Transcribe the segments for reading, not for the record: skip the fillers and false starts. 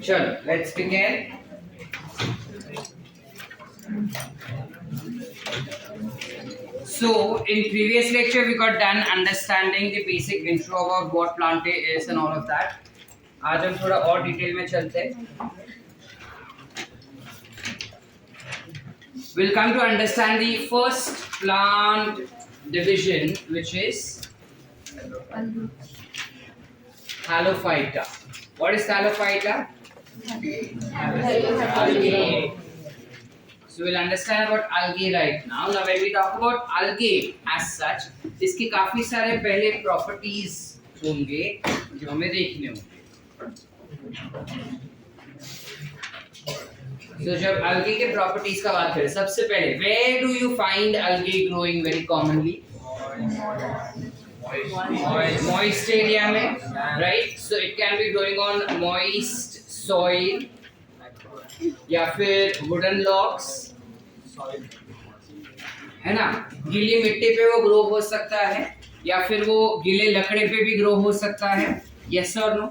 चलो let's begin. So in previous lecture we got done understanding the basic intro about what plant is and all of that. आज हम थोड़ा और detail में चलते हैं. We'll come to understand the first plant division, which is Halophyta. What is Halophyta? Algae. So we'll understand about algae right now. Now when we talk about algae as such, इसके काफी सारे पहले properties होंगे जो हमें देखने होंगे. So जब algae के properties का बात करें, सबसे पहले where do you find algae growing very commonly? Moist area में, right? So it can be growing on moist soil या फिर wooden logs, है ना. गीली मिट्टी पे वो ग्रो हो सकता है या फिर वो गीले लकड़े पे भी ग्रो हो सकता है. Yes or no?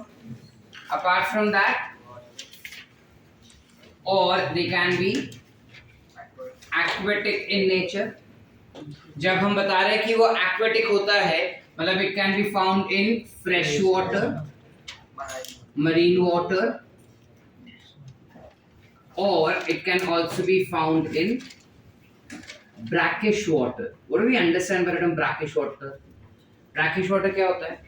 Apart from that, or they can be aquatic in nature. जब हम बता रहे हैं कि वो aquatic होता है, मतलब it can be found in fresh water, marine water, or it can also be found in brackish water. What do we understand by the term brackish water? Brackish water क्या होता है?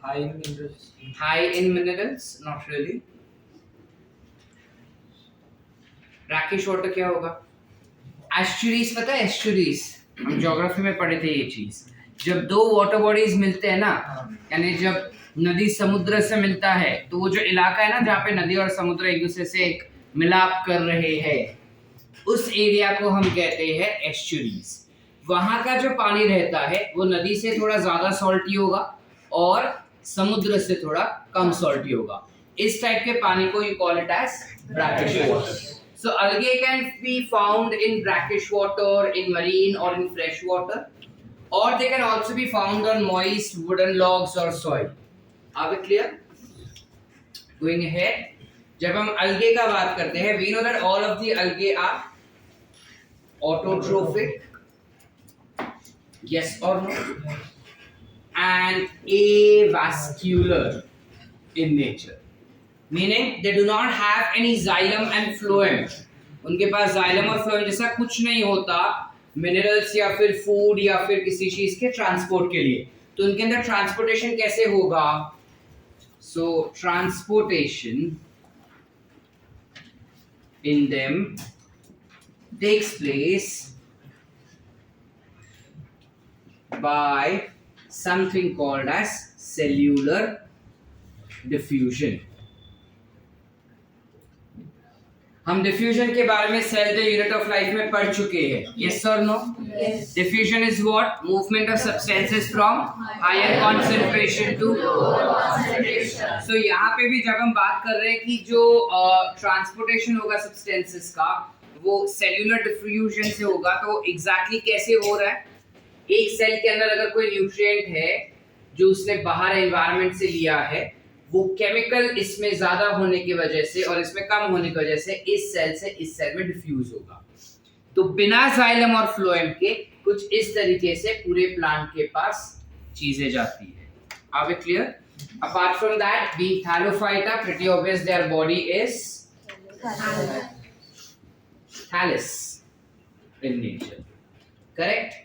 High in minerals. High in minerals? Not really. Brackish water क्या होगा? Estuaries. पता है estuaries? हम geography में पढ़े थे ये चीज. जब दो वाटर बॉडीज मिलते हैं ना, यानी जब नदी समुद्र से मिलता है, तो वो जो इलाका है ना जहाँ पे नदी और समुद्र एक दूसरे से एक मिलाप कर रहे हैं, उस एरिया को हम कहते हैं एस्चुरीज. वहां का जो पानी रहता है वो नदी से थोड़ा ज्यादा सॉल्टी होगा और समुद्र से थोड़ा कम सॉल्टी होगा. इस टाइप के पानी को you call it as brackish water. So algae can be found in brackish water, in marine or in fresh water, or they can also be found on moist wooden logs or soil. Are we clear? Going ahead, जब हम algae का बात करते हैं, we know that all of the algae are autotrophic. Yes or no? And avascular in nature. Meaning they do not have any xylem and phloem. उनके पास xylem और phloem जैसा कुछ नहीं होता मिनरल्स या फिर फूड या फिर किसी चीज के ट्रांसपोर्ट के लिए. तो उनके अंदर ट्रांसपोर्टेशन कैसे होगा? सो transportation in them takes place by something called as cellular diffusion. हम डिफ्यूजन के बारे में cell the unit of life में पढ़ चुके हैं. यस और no? Diffusion is what? Movement of substances from higher concentration to lower concentration. So यहाँ पे भी जब हम बात कर रहे हैं कि जो ट्रांसपोर्टेशन होगा सब्सटेंसेस का, वो सेल्यूलर डिफ्यूजन से होगा. तो एग्जैक्टली कैसे हो रहा है? एक सेल के अंदर अगर कोई न्यूट्रिएंट है जो उसने बाहर एनवायरनमेंट से लिया है, वो केमिकल इसमें ज्यादा होने की वजह से और इसमें कम होने की वजह से इस सेल से इस सेल में डिफ्यूज होगा. तो बिना जाइलम और फ्लोएम के कुछ इस तरीके से पूरे प्लांट के पास चीजें जाती है. Are we clear? Apart from that, being thallophyta, pretty obvious their body is thallus in nature. Correct?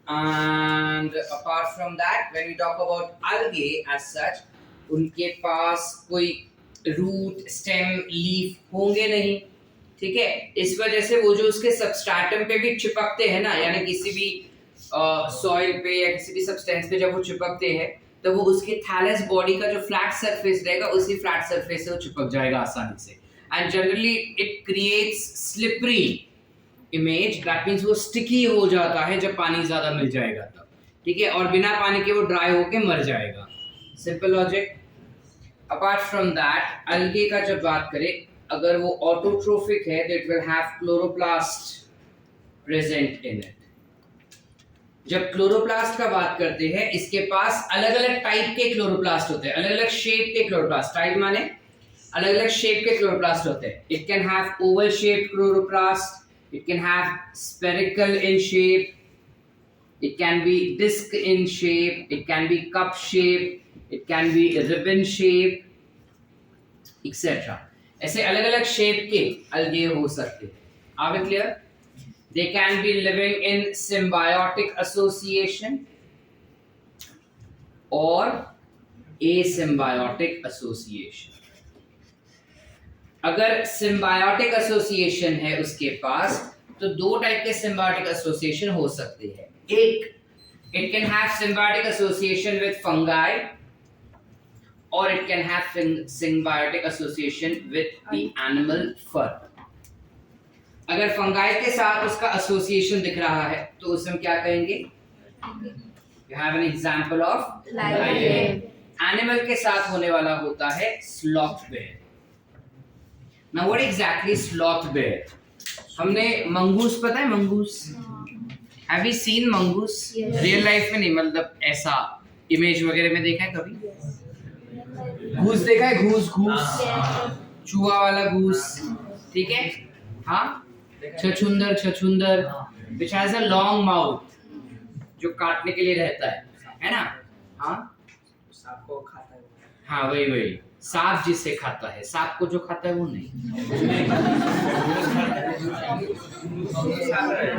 And apart from that, when we talk about algae as such, उनके पास कोई रूट, स्टेम, लीफ होंगे नहीं. ठीक है? इस वजह से वो जो उसके सबस्ट्रेटम पे भी चिपकते हैं ना, यानी किसी भी सॉइल पे या किसी भी सब्सटेंस पे जब वो चिपकते हैं, तो वो उसके थैलस बॉडी का जो फ्लैट सरफेस रहेगा, उसी फ्लैट सरफेस से वो चिपक जाएगा आसानी से. And generally it creates slippery image. That means वो स्टिकी हो जाता है जब पानी ज्यादा मिल जाएगा तब. ठीक है? और बिना पानी के वो ड्राई होके मर जाएगा. Simple logic. Apart from that, अलगे का जब बात करें, अगर वो ऑटोट्रोफिक है तो it will have chloroplast present in it. जब क्लोरोप्लास्ट का बात करते हैं, इसके पास अलग अलग टाइप के क्लोरोप्लास्ट होते हैं, अलग अलग शेप के क्लोरोप्लास्ट। टाइप माने अलग अलग शेप के क्लोरोप्लास्ट होते हैं। It can have Oval shape chloroplast, it can have spherical in shape, it can be disc in shape, it can be cup shape, it can be ribbon shape, etc. ऐसे अलग अलग shape के अलगे हो सकते हैं। Are we clear? They can be living in symbiotic association or asymbiotic association. अगर symbiotic association है उसके पास, तो दो टाइप के सिम्बायोटिक एसोसिएशन हो सकते हैं। एक, it can have symbiotic association with fungi, और it can have symbiotic association with the animal fur. अगर फंगाई के साथ उसका एसोसिएशन दिख रहा है तो उसे हम क्या कहेंगे? You have an example of lion. Animal के साथ होने वाला होता है sloth bear. Now what exactly sloth bear? हमने मंगूस, पता है mongoose? Have you seen mongoose? Real life में नहीं, मतलब ऐसा इमेज वगैरह में देखा है कभी? घूस देखा है? घूस चूहा वाला घूस, ठीक है? हाँ, छछूंदर which has a long mouth, जो काटने के लिए रहता है ना? हाँ, सांप को खाता है। हाँ वही सांप जिसे खाता है, सांप को जो खाता है वो नहीं।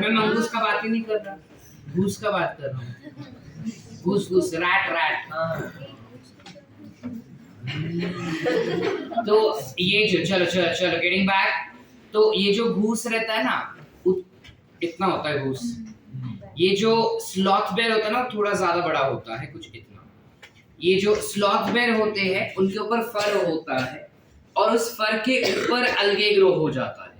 मैं मंगूस का बात ही नहीं कर रहा, घूस का बात कर रहा हूँ। घूस रैट। तो ये जो चलो गेटिंग बैक, तो ये जो घूस रहता है ना, इतना होता है घूस। ये जो स्लॉथ बेयर होता है ना, थोड़ा ज्यादा बड़ा होता है, कुछ इतना। ये जो स्लॉथ बेयर होते हैं उनके ऊपर फर होता है, और उस फर के ऊपर अलगे ग्रो हो जाता है।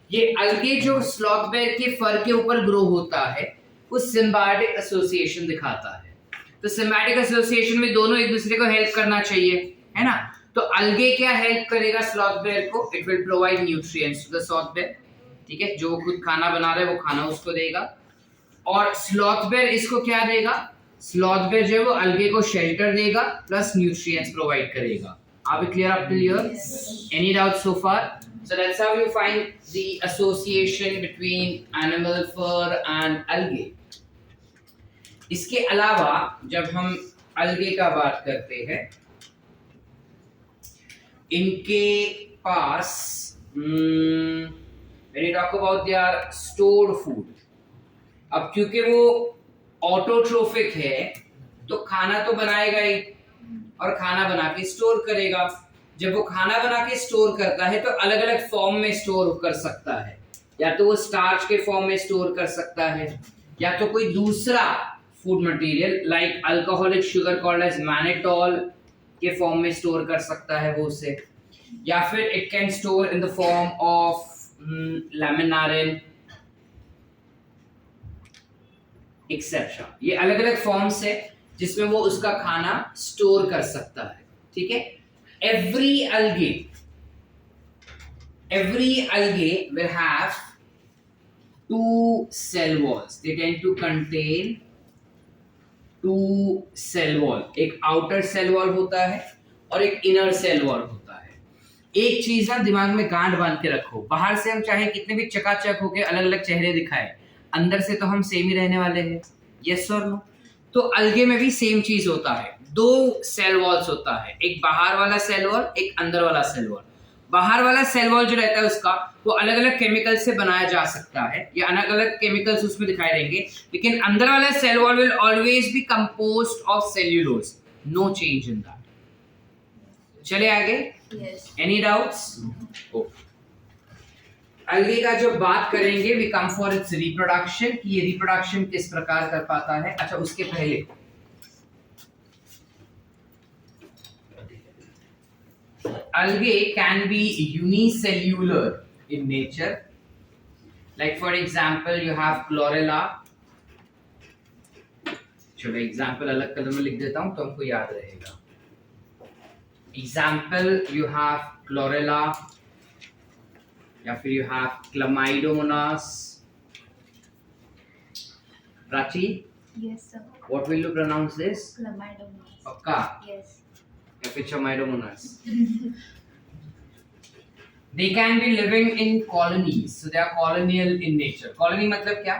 ये अलगे जो स्लॉथ बेयर के फर के ऊपर ग्रो होता है, वो सिम्बायोटिक एसोसिएशन दिखाता है। तो सिम्बायोटिक एसोसिएशन में दोनों एक दूसरे को हेल्प करना चाहिए, है ना? तो अलगे क्या हेल्प करेगा स्लॉथ बेयर को? It will provide nutrients to the sloth bear, ठीक है? जो खुद खाना बना रहा है वो खाना उसको देगा, और स्लॉथ बेयर इसको क्या देगा? स्लॉथ बेयर जो है वो अलगे को शेल्टर देगा प्लस न्यूट्रिएंट्स प्रोवाइड करेगा। Are we clear up till here? Yes. Any doubts so far? So that's how you find the association between animal fur and algae. इसके अलावा जब हम अलगे का बात करते हैं, इनके पास when you talk about their stored food, अब क्योंकि वो ऑटोट्रोफिक है तो खाना तो बनाएगा ही, और खाना बना के स्टोर करेगा। जब वो खाना बना के स्टोर करता है तो अलग अलग फॉर्म में स्टोर कर सकता है, या तो वो स्टार्च के फॉर्म में स्टोर कर सकता है, या तो कोई दूसरा food material like alcoholic sugar called as mannitol के फॉर्म में स्टोर कर सकता है वो उसे, या फिर it can store in the form of laminarin etcetera. ये अलग अलग फॉर्म्स है जिसमें वो उसका खाना स्टोर कर सकता है, ठीक है? Every algae will have two cell walls. They tend to contain two cell wall. एक outer cell wall होता है और एक inner cell wall होता है। एक चीज ना दिमाग में गांठ बांध के रखो, बाहर से हम चाहे कितने भी चकाचक होके अलग अलग चेहरे दिखाए, अंदर से तो हम सेम ही रहने वाले हैं। यस और नो? तो अलगे में भी सेम चीज होता है, दो सेल वॉल्स होता है, एक बाहर वाला सेल वॉल, एक अंदर वाला सेल वॉल। बाहर वाला सेल वॉल जो रहता है उसका वो अलग अलग केमिकल से बनाया जा सकता है, या अलग अलग केमिकल्स उसमें दिखाई देंगे, लेकिन अंदर वाला cell wall will always be composed of cellulose, no change in that. चले आगे। Any doubts? अलगे का जो बात करेंगे we come for its reproduction, कि ये रिप्रोडक्शन किस प्रकार कर पाता है। अच्छा, उसके पहले algae can be unicellular in nature, like for example you have chlorella। चलो एग्जाम्पल अलग कलर में लिख देता हूं तो हमको याद रहेगा। एग्जाम्पल यू हैव chlorella, या फिर you have Chlamydomonas, Prachi, Yes, sir. what will you pronounce this? Chlamydomonas. पक्का Yes. या फिर Chlamydomonas? They can be living in colonies, so they are colonial in nature. Colony मतलब क्या?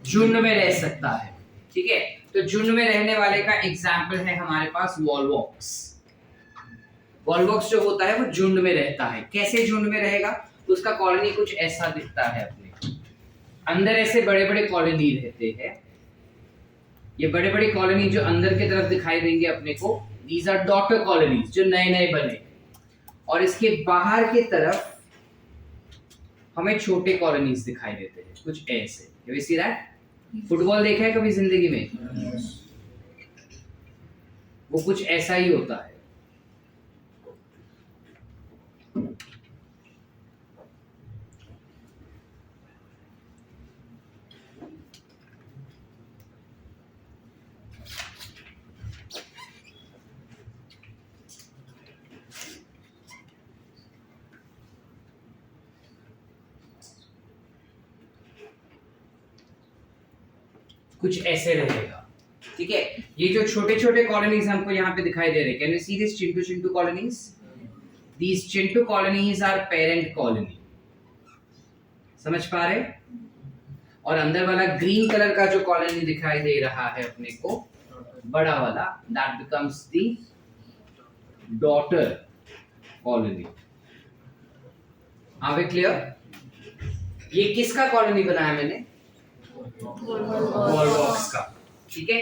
झुंड में रह सकता है, ठीक है? तो झुंड में रहने वाले का एग्जाम्पल है हमारे पास वॉलवॉक्स। वॉलवॉक्स जो होता है वो झुंड में रहता है। कैसे झुंड में रहेगा? तो उसका कॉलोनी कुछ ऐसा दिखता है अपने को। अंदर ऐसे बड़े बड़े कॉलोनी रहते हैं। ये बड़े बड़े कॉलोनी जो अंदर की तरफ दिखाई देंगे अपने को, दीज आर डॉटर कॉलोनीज जो नए नए बने। और इसके बाहर की तरफ हमें छोटे कॉलोनीज दिखाई देते हैं कुछ ऐसे। You see that? फुटबॉल देखा है कभी जिंदगी में? वो कुछ ऐसा ही होता है। कुछ ऐसे रहेगा, ठीक है? ये जो छोटे छोटे कॉलोनीज हमको यहाँ पे दिखाई दे रहे हैं, कैन यू सी दिस चिंटू चिंटू कॉलोनीज? दीज चिंटू कॉलोनीज आर पेरेंट कॉलोनी। समझ पा रहे? और अंदर वाला ग्रीन कलर का जो कॉलोनी दिखाई दे रहा है अपने को, बड़ा वाला, that becomes the daughter colony. Are we clear? ये किसका कॉलोनी बनाया मैंने? वॉलवॉक्स का, ठीक है?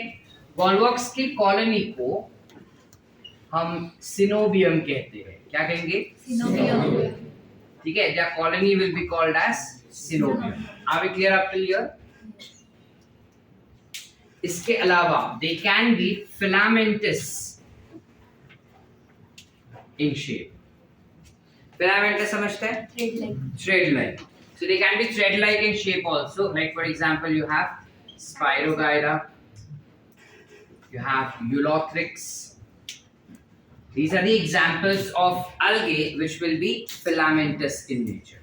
वॉलवॉक्स की कॉलोनी को हम सिनोबियम कहते हैं। क्या कहेंगे? Synovium. ठीक है? their colony will be called as synovium. Are we clear up till here? इसके अलावा they can be filamentous in shape. Filamentous समझते हैं? Thread-like. Thread-like. So they can be thread-like in shape also. Like for example, you have Spirogyra, you have Eulothrix. These are the examples of algae which will be filamentous in nature.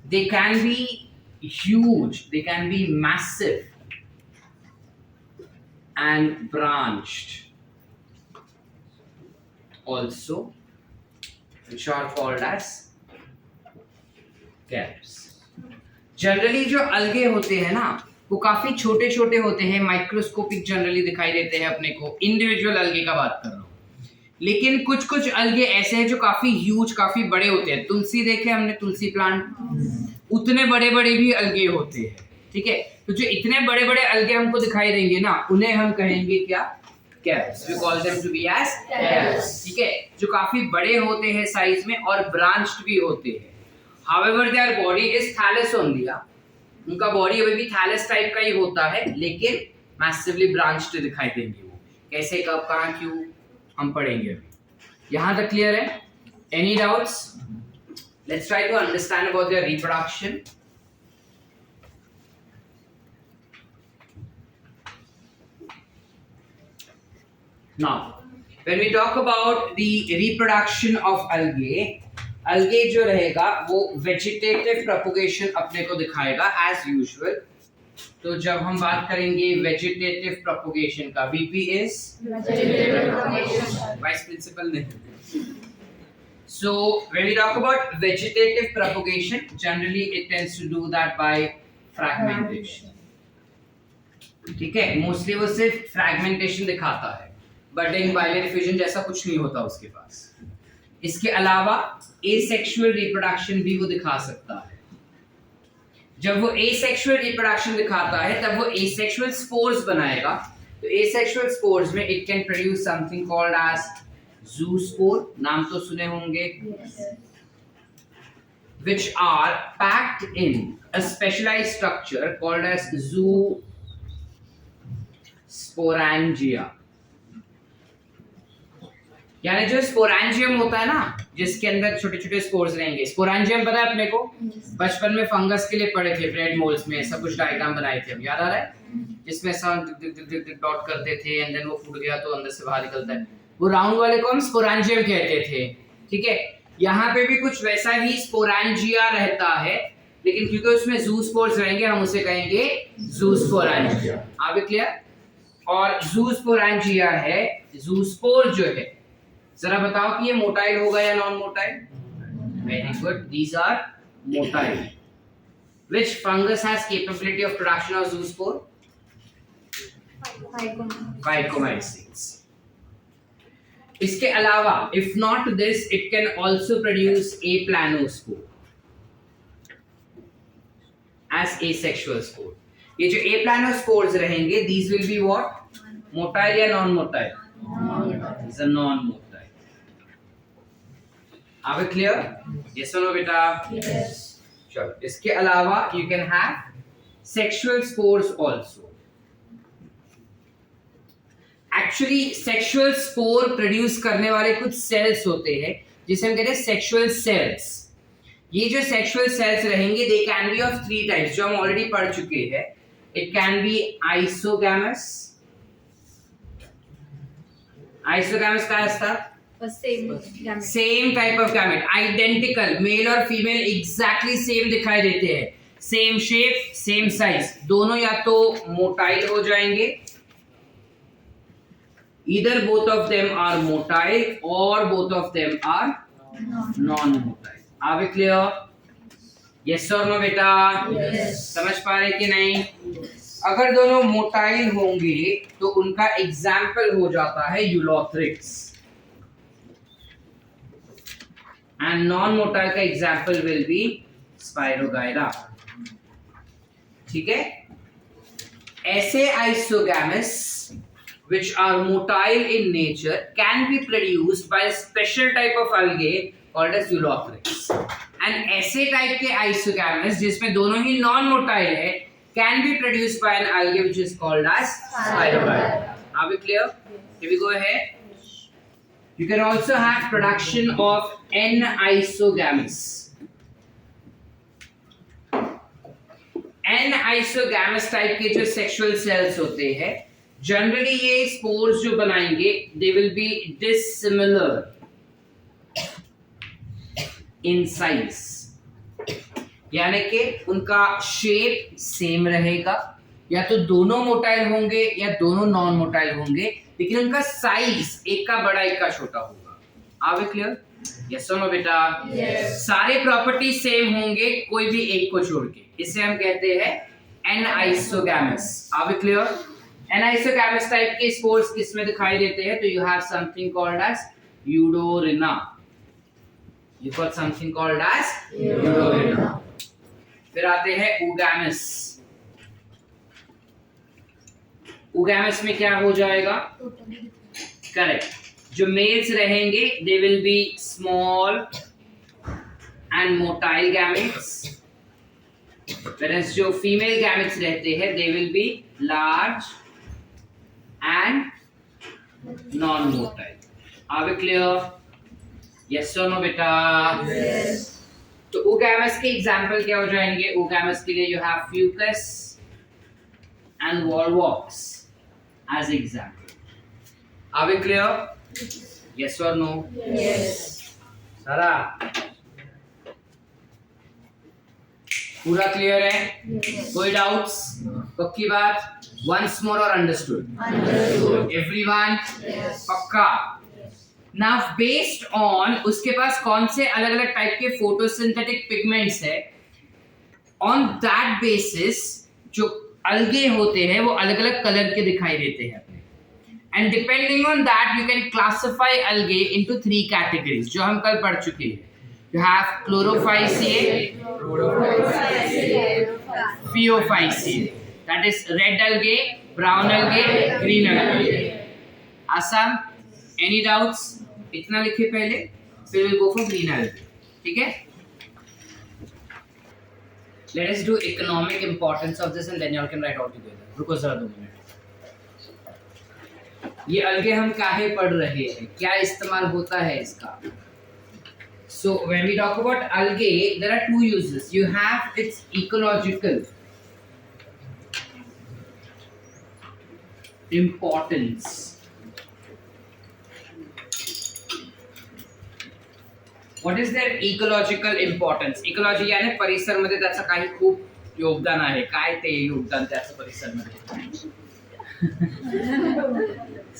They can be huge, they can be massive and branched also, which are called as caps. Generally जो अलगे होते हैं ना, वो काफी छोटे छोटे होते हैं, माइक्रोस्कोपिक जनरली दिखाई देते हैं अपने को। इंडिविजुअल अलगे का बात कर रहा हूँ, लेकिन कुछ कुछ अलगे ऐसे हैं जो काफी ह्यूज, काफी बड़े होते हैं। तुलसी देखे हमने, तुलसी प्लांट, उतने बड़े बड़े भी अलगे होते हैं, ठीक है? तो जो इतने बड़े बड़े अलगे हमको दिखाई देंगे ना, उन्हें हम कहेंगे क्या? Caps. We call them to be as caps, ठीक है? जो काफी बड़े होते हैं साइज में और ब्रांच्ड भी होते हैं। However, their body is thallus only. उनका बॉडी अभी भी थैलस टाइप का ही होता है, लेकिन मैसिवली ब्रांच्ड दिखाई देंगे वो। कैसे, कब, कहाँ, क्यों, हम पढ़ेंगे अभी। यहाँ तक क्लियर है? Any doubts? Let's try to understand about their reproduction. Now, when we talk about the reproduction of algae, अलगे जो रहेगा वो वेजिटेटिव प्रोपगेशन अपने को दिखाएगा एज यूजुअल। तो जब हम बात करेंगे वेजिटेटिव प्रोपगेशन का, वीपी इज वाइस प्रिंसिपल नहीं। So when we talk about vegetative propagation, generally it tends to do that by fragmentation, ठीक है? मोस्टली वो सिर्फ फ्रैगमेंटेशन दिखाता है, बडिंग, बाइलरी फ्यूजन जैसा कुछ नहीं होता उसके पास। इसके अलावा एसेक्सुअल रिप्रोडक्शन भी वो दिखा सकता है। जब वो एसेक्सुअल रिप्रोडक्शन दिखाता है तब वो एसेक्सुअल स्पोर्स बनाएगा। तो एसेक्सुअल स्पोर्स में it can produce something called as zoospore, नाम तो सुने होंगे, which are packed in a specialized structure called as zoosporangia। यानी जो स्पोरेंजियम होता है ना, जिसके अंदर छोटे छोटे स्पोर्स रहेंगे। स्पोरेंजियम पता है अपने को? बचपन में फंगस के लिए पढ़े थे, ब्रेड मोल्ड्स में ऐसा कुछ डायग्राम बनाए थे हम, याद आ रहा है? जिसमें ऐसा डॉट करते थे एंड देन वो फूट गया तो अंदर से बाहर निकलता है। वो राउंड वाले को हम स्पोरेंजियम कहते थे, ठीक है? यहाँ पे भी कुछ वैसा ही स्पोरेंजिया रहता है, लेकिन क्योंकि उसमें ज़ूस्पोर्स रहेंगे हम उसे कहेंगे ज़ूस्पोरेंजिया। आप क्लियर? और ज़ूस्पोरेंजिया है, ज़ूस्पोर जो है, जरा बताओ कि ये मोटाइल होगा या non motile? Very good, these are motile. Which fungus has capability of production of zoospore? Phycomycetes. इसके अलावा, if not this, it can also produce aplanospore as asexual spore. ये जो aplanospores रहेंगे, these will be what? Motile या non-motile? These are non-motile. Are we clear? Yes or no, बेटा? Yes. चलो, इसके अलावा you can have sexual spores also. Actually sexual spore produce करने वाले कुछ cells होते हैं जिसे हम कहते हैं sexual cells. ये जो sexual cells रहेंगे they can be of three types जो हम already पढ़ चुके हैं. It can be isogamous. Isogamous काय असतात? Same type of gamete, identical, male और फीमेल एग्जैक्टली सेम दिखाई देते हैं, सेम शेप सेम साइज, दोनों या तो मोटाइल हो जाएंगे, either both of them are motile or both of them are non-motile. Are we clear? Yes or no बेटा? Yes. समझ पा रहे कि नहीं? अगर दोनों मोटाइल होंगे तो उनका एग्जाम्पल हो जाता है यूलोथ्रिक्स, and non-motile का example will be Spirogyra. ठीक है? ऐसे isogamous which are motile in nature can be produced by a special type of algae called as Eulothrix. And ऐसे type के isogamous जिसमें दोनों ही non-motile है can be produced by an algae which is called as Spirogyra. Are we clear? Here we go ahead. You can also have production of N-isogamous. N-isogamous type के जो sexual cells होते हैं, generally ये spores जो बनाएंगे, they will be dissimilar in size. यानी कि उनका shape same रहेगा, या तो दोनों मोटाइल होंगे या दोनों नॉन मोटाइल होंगे, लेकिन उनका साइज एक का बड़ा एक का छोटा होगा. Are we clear? यस और नो बेटा? Yes. सारे प्रॉपर्टी सेम होंगे कोई भी एक को छोड़ के, इसे हम कहते हैं anisogamous. Are we clear? Anisogamous type के स्पोर्स किसमें दिखाई देते हैं? तो you have something called as Eudorina. You got something called as Eudorina. फिर आते हैं उगैमस. उगैमस में क्या हो जाएगा? करेक्ट. जो मेल्स रहेंगे they will be small and motile gametes, whereas जो फीमेल गैमेट्स रहते हैं they will be large and non motile. Are we clear? Yes और नो बेटा? Yes. तो उगैमस के एग्जांपल क्या हो जाएंगे? उगैमस के लिए you have Fucus and Volvox as example. Are we clear? Yes or no? Yes. सारा पूरा क्लियर है? Yes. कोई डाउट्स? पक्की बात? Once more or understood? Understood. Everyone? Yes. पक्का? Now based on उसके पास कौन से अलग अलग टाइप के फोटोसिंथेटिक पिगमेंट्स है, on that basis जो अलगे होते हैं वो अलग अलग कलर के दिखाई देते हैं. And depending on that you can classify algae into 3 categories जो हम कल पढ़ चुके हैं. You have Chlorophyceae, Phaeophyceae, that is red algae, brown algae, green algae. आसान? Any doubts? इतना लिखे पहले, फिर विल गो फॉर ग्रीन अलगे. ठीक है? Let us do economic importance of this and then you all can write all together. रुको जरा 2 मिनट. ये अलगे हम काहे पढ़ रहे हैं, क्या इस्तेमाल होता है इसका? So when we talk about algae, there are 2 uses. You have its ecological importance. What is their ecological importance? Ecology यानी परिसरमध्ये त्याचं काही खूप योगदान आहे. काय ते योगदान त्याचं परिसरमध्ये?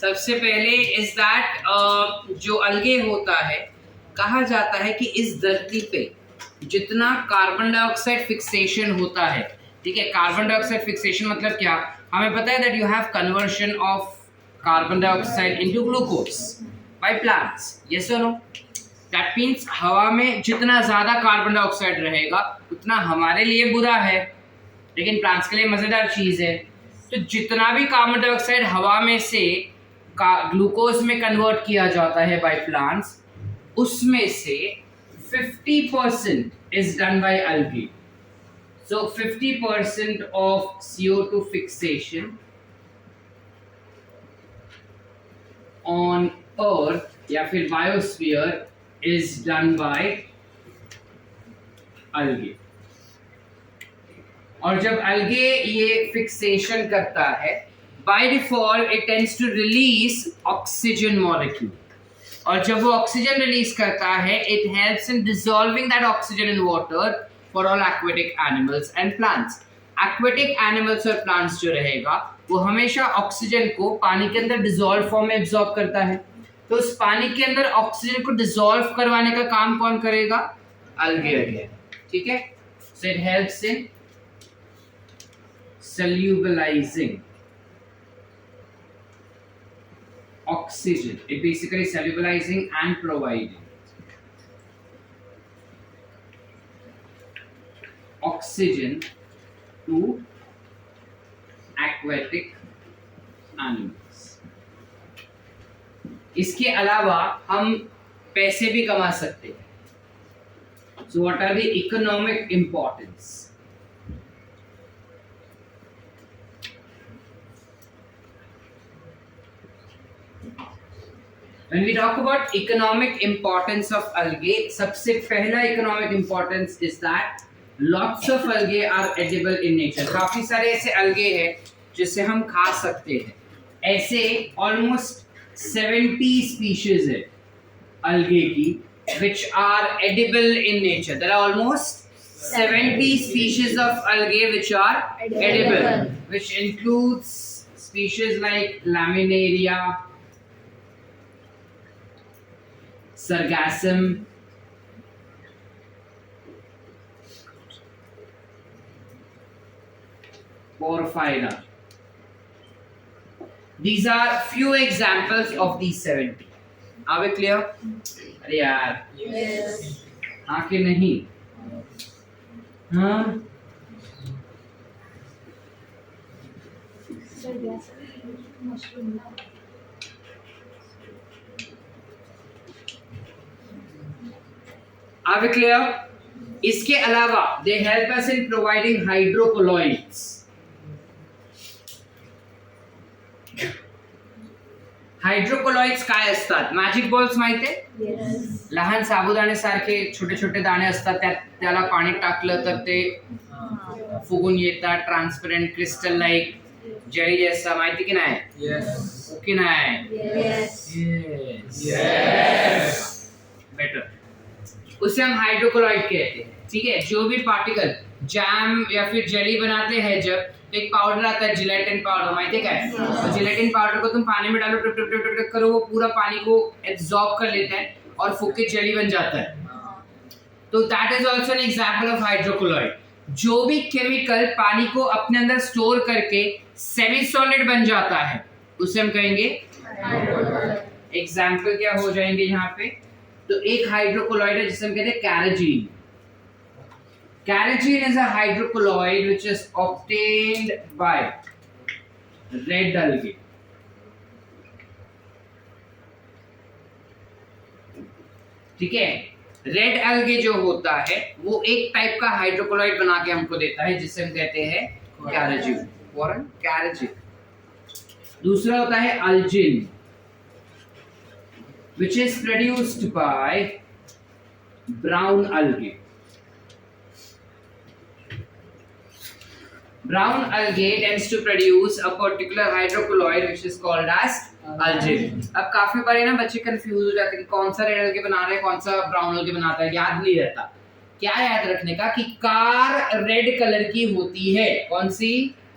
सबसे पहले इज दैट जो अलगे होता है, कहा जाता है कि इस धरती पे जितना कार्बन डाइऑक्साइड फिक्सेशन होता है, ठीक है, कार्बन डाइऑक्साइड फिक्सेशन मतलब क्या? हमें पता है that you have conversion of carbon dioxide into glucose by plants, yes और नो? दैट मीन्स हवा में जितना ज्यादा कार्बन डाइऑक्साइड रहेगा उतना हमारे लिए बुरा है, लेकिन प्लांट्स के लिए मजेदार चीज है. तो जितना भी कार्बन डाइऑक्साइड हवा में से ग्लूकोज में कन्वर्ट किया जाता है बाय प्लांट्स, उसमें से 50% is done by algae. So 50% of CO2 fixation on Earth या फिर biosphere is done by algae. और जब algae ये fixation करता है, by default it tends to release oxygen molecule. और जब वो ऑक्सीजन रिलीज करता है, it helps in dissolving that oxygen in water for all aquatic animals and plants. Aquatic animals और प्लांट्स जो रहेगा वो हमेशा ऑक्सीजन को पानी के अंदर डिसॉल्व फॉर्म में एब्जॉर्ब करता है. तो उस पानी के अंदर ऑक्सीजन को डिसॉल्व करवाने का काम कौन करेगा? अलगे. ठीक है, so it helps in solubilizing oxygen. It basically solubilizing and providing oxygen to aquatic animals. इसके अलावा हम पैसे भी कमा सकते हैं. So what are the economic importance? When we talk about economic importance of algae, सबसे पहला economic importance is that lots of algae are edible in nature. काफी सारे ऐसे algae हैं जिसे हम खा सकते हैं. ऐसे almost 70 species है algae की which are edible in nature. There are almost 70 species of algae which are edible, which includes species like Laminaria, Sargassum, Porphyra. These are few examples of these 70. Are we clear? अरे यार, Yes. हाँ कि नहीं? हाँ. Are we clear? इसके अलावा they help us in providing hydrocolloids. हायड्रोकोलॉइड्स काय असतात? मॅजिक बॉल्स माहिती आहे? Yes. लहान साबुदाणे सारखे छोटे छोटे दाणे असतात, त्याला पाणी टाकलं तर ते फुगून येतात, ट्रान्सपरंट क्रिस्टल लाईक जेली जैसा. माहिती की नाही? Yes. ओके नाही? Yes. Yes. बेटर. उसे हम हाइड्रोकोलॉइड कहते हैं. ठीक है, जो भी पार्टिकल जैम या फिर जेली बनाते हैं, जब एक पाउडर आता है जिलेटिन पाउडर, माहिती है क्या है? तो जिलेटिन पाउडर को तुम पानी में डालो, टप टप टप टप करो, वो पूरा पानी को एब्जॉर्ब कर लेता है और फूक के जेली बन जाता है. तो that is also an example of hydrocolloid. जो भी केमिकल पानी को अपने अंदर स्टोर करके सेमी सॉलिड बन जाता है उसे हम कहेंगे. एग्जांपल क्या हो जाएंगे यहाँ पे? तो एक हाइड्रोकोलॉइड है जिसे हम कहते हैं कैराजीन. Carrageen is a hydrocolloid which is obtained by red algae. ठीक है, रेड algae जो होता है वो एक टाइप का हाइड्रोकोलॉइड बना के हमको देता है जिसे हम कहते हैं कैराजीन. फॉरन कैराजीन. दूसरा होता है अल्जिन which is produced by brown algae. Brown algae tends to produce a particular hydrocolloid which is called as algae. अब काफी बार ना बच्चे कंफ्यूज हो जाते हैं कि कौन सा रेड algae बना रहे हैं, कौन सा ब्राउन algae बनाता है, याद नहीं रहता। क्या याद रखने का कि कार रेड कलर की होती है। कौन सी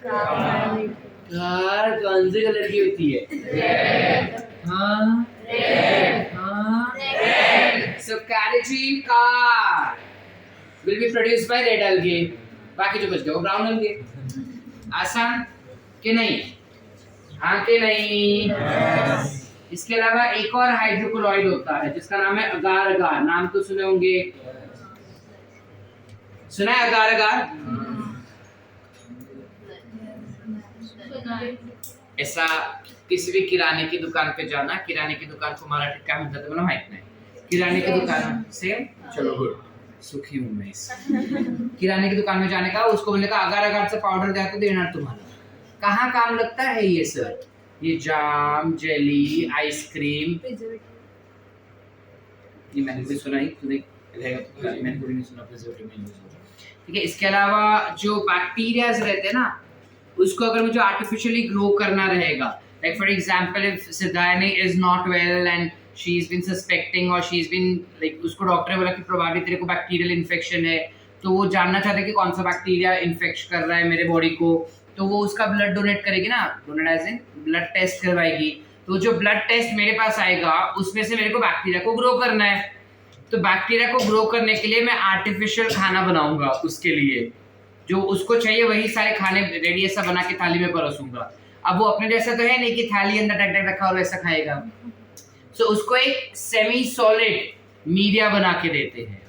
कार? कौन से कलर की होती है? हाँ हाँ। So carotene car will be produced by red algae. बाकी जो बच गया वो ब्राउन algae। आसान कि नहीं? हाँ कि नहीं? इसके अलावा एक और हाइड्रोकोलॉइड होता है जिसका नाम है अगार अगार। नाम तो सुने होंगे, सुना है अगार अगार? ऐसा किसी भी किराने की दुकान पे जाना, किराने की दुकान को मराठी क्या म्हणतात मला माहित नाही, किराने की दुकान सेम, चलो गुड, सुखी हूं मैं इस किराने की दुकान में जाने का, उसको बोलने का अगार अगार से पाउडर क्या तो देना तुम्हारा। कहाँ काम लगता है ये सर? ये जाम, जेली, आइसक्रीम, ये मैंने भी सुना ही, तूने रहेगा तो मैंने भी नहीं सुना प्रिजर्वेटिव में यूज होता है। ठीक है, इसके अलावा जो बैक्टीरियाज रहते हैं ना, उसको अगर मुझे आर्टिफिशियली ग्रो करना रहेगा, like for example if Siddhayani is not well and she is been suspecting और शी इज बीन लाइक, उसको डॉक्टर ने बोला कि प्रोबेबली तेरे को बैक्टीरियल इन्फेक्शन है, तो वो जानना चाहते हैं कि कौन सा बैक्टीरिया इन्फेक्ट कर रहा है मेरे बॉडी को, तो वो उसका ब्लड डोनेट करेगी ना, donate as in blood test करवाएगी। तो जो ब्लड टेस्ट मेरे पास आएगा उसमें से मेरे को बैक्टीरिया को ग्रो करना है, तो बैक्टीरिया को ग्रो करने के लिए मैं आर्टिफिशियल खाना बनाऊंगा उसके लिए, जो उसको चाहिए वही सारे खाने रेडी ऐसा बना के थाली में परोसूंगा। अब वो अपने जैसा तो है नहीं कि थाली अंदर टक टक रखा और वैसा खाएगा, सो उसको एक सेमी सॉलिड मीडिया बना के देते हैं।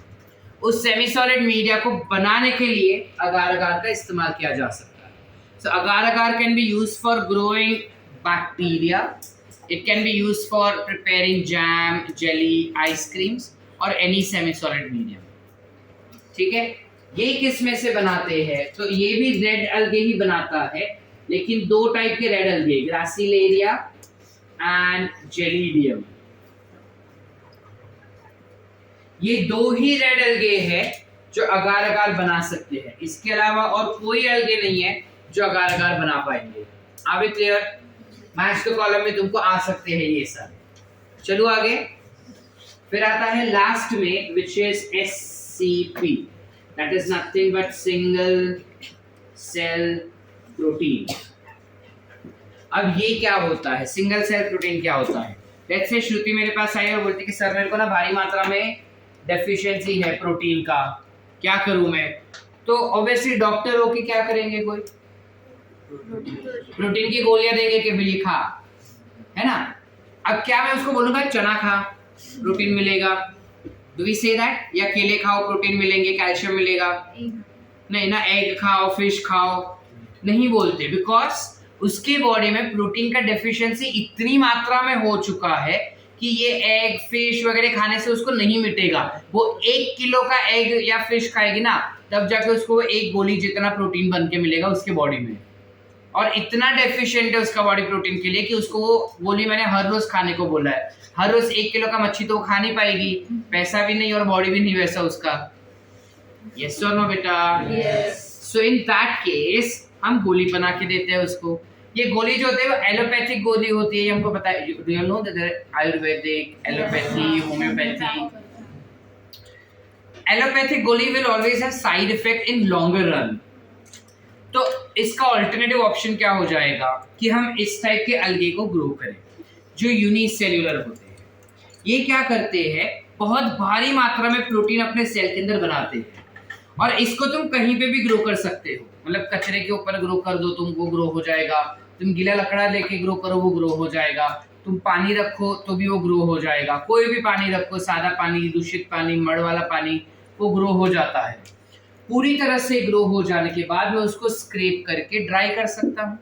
उस सेमी सॉलिड मीडिया को बनाने के लिए अगार अगार का इस्तेमाल किया जा सकता है। So agar agar can be used for growing bacteria, it can be used for preparing jam, jelly, ice creams और एनी सेमी सॉलिड मीडियम। ठीक है, ये किस में से बनाते हैं? तो ये भी रेड अलगे ही बनाता है, लेकिन दो टाइप के रेड अलगे, ग्रासिलेरिया एंड जेलीडियम। ये दो ही रेड अलगे हैं जो अगार अगार बना सकते हैं, इसके अलावा और कोई अलगे नहीं है जो अगार अगार बना पाएंगे। अब क्लियर? मैथ्स के कॉलम में तुमको आ सकते हैं ये सब। चलो आगे, फिर आता है लास्ट में which is SCP, that is nothing but single cell protein। अब ये क्या होता है? सिंगल सेल प्रोटीन क्या होता है? लेट्स से श्रुति मेरे पास आई और बोलती कि सर मेरे को ना भारी मात्रा में डेफिशिएंसी है प्रोटीन का, क्या करूं मैं? तो ऑब्वियसली डॉक्टर हो के क्या करेंगे, कोई प्रोटीन की गोलियां देंगे कि भाई खा, है ना? अब क्या मैं उसको बोलूंगा चना खा प्रोटीन मिलेगा, डू वी से दैट? या केले खाओ प्रोटीन मिलेंगे, कैल्शियम मिलेगा? नहीं ना, एग खाओ, फिश खाओ, नहीं बोलते, बिकॉज उसके बॉडी में प्रोटीन का डेफिशिएंसी इतनी मात्रा में हो चुका है कि ये एग, फिश वगैरह खाने से उसको नहीं मिटेगा। वो 1 किलो का एग या फिश खाएगी ना, तब जाके उसको एक गोली जितना प्रोटीन बन के मिलेगा उसके बॉडी में, और इतना डेफिशिएंट है उसका बॉडी प्रोटीन के लिए कि उसको वो गोली मैंने हर रोज खाने को बोला है। हर रोज 1 किलो का मच्छी तो वो खा नहीं पाएगी, पैसा भी नहीं और बॉडी भी नहीं वैसा उसका। यस और नो बेटा? Yes. So in that case हम गोली बना के देते हैं उसको। ये गोली जो होती है वो एलोपैथिक गोली होती है, ये हमको पता है। Do you know that Ayurvedic, allopathy, homeopathy, allopathic गोली will always have side effect in longer run. तो इसका ऑल्टरनेटिव ऑप्शन क्या हो जाएगा कि हम इस टाइप के अलगे को ग्रो करें जो यूनिसेल्युलर होते हैं। ये क्या करते हैं? बहुत भारी मात्रा में प्रोटीन अपने सेल के अंदर बनाते हैं, और इसको तुम कहीं पे भी ग्रो कर सकते हो। मतलब कचरे के ऊपर ग्रो कर दो तुम, वो ग्रो हो जाएगा। तुम गीला लकड़ा लेके ग्रो करो, वो ग्रो हो जाएगा। तुम पानी रखो तो भी वो ग्रो हो जाएगा। कोई भी पानी रखो, सादा पानी, दूषित पानी, मड़ वाला पानी, वो ग्रो हो जाता है। पूरी तरह से ग्रो हो जाने के बाद मैं उसको स्क्रैप करके ड्राई कर सकता हूँ।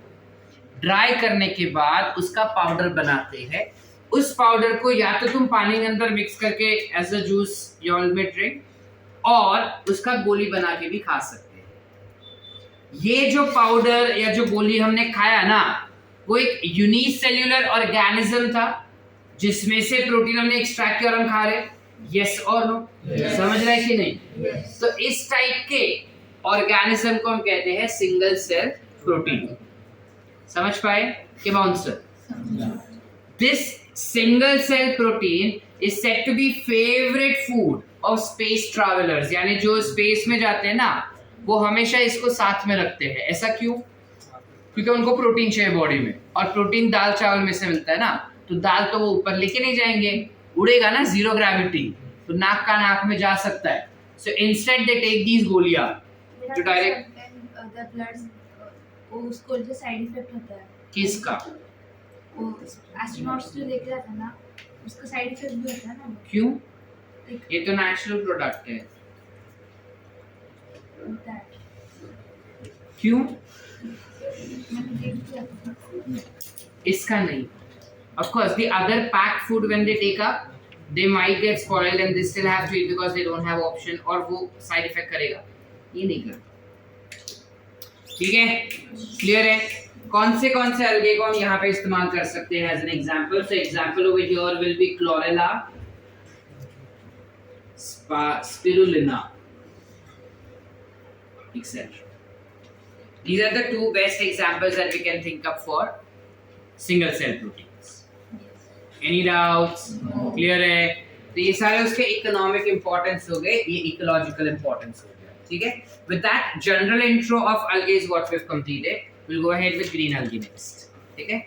ड्राई करने के बाद उसका पाउडर बनाते हैं। उस पाउडर को या तो तुम पानी के अंदर मिक्स करके as a juice you all may drink, और उसका गोली बना के भी खा सकते हैं। ये जो पाउडर या जो गोली हमने खाया ना, वो एक यूनिसेल्युलर ऑर्गेनिज्म था जिसमें से प्रोटीन हमने एक्सट्रैक्ट किया और हम खा रहे। यस और नो? समझ रहे कि नहीं? Yes. तो इस टाइप के ऑर्गेनिज्म को हम कहते हैं सिंगल सेल प्रोटीन। समझ पाए कि bouncer? This single cell protein is said to be favourite food of space travellers, यानी जो स्पेस में जाते हैं ना वो हमेशा इसको साथ में रखते हैं। ऐसा क्यों? क्योंकि उनको प्रोटीन चाहिए बॉडी में, और प्रोटीन दाल चावल में से मिलता है ना, तो दाल तो वो ऊपर लेके नहीं जाएंगे, उड़ेगा ना, जीरो ग्रेविटी, तो नाक का नाक में जा सकता है। So instead they take these गोलियां जो डायरेक्ट। द ब्लड उसको जो साइड इफेक्ट होता है, किसका? वो एस्ट्रोनॉट्स जो लेके जाते हैं ना, उसका साइड इफेक्ट भी होता है ना। क्यों? ये तो नेचुरल प्रोडक्ट है। होता है, क्यों? मैंने देख लिया था। इसका नहीं। Of course, the other packed food when they take up, they might get spoiled and they still have to eat because they don't have option, और वो side effect करेगा। ये नहीं करता। ठीक है? क्लियर है? कौन से अलगे को हम यहाँ पे इस्तेमाल कर सकते हैं as an example? So example over here will be chlorella, spirulina, etc. These are the two best examples that we can think of for single cell proteins. Any doubts? Clear है? तो ये सारे उसके इकोनॉमिक इंपॉर्टेंस हो गए, ये ecological importance हो गया। ठीक है? With that general intro of algae is what we've completed. We'll go ahead with green algae next. ठीक है?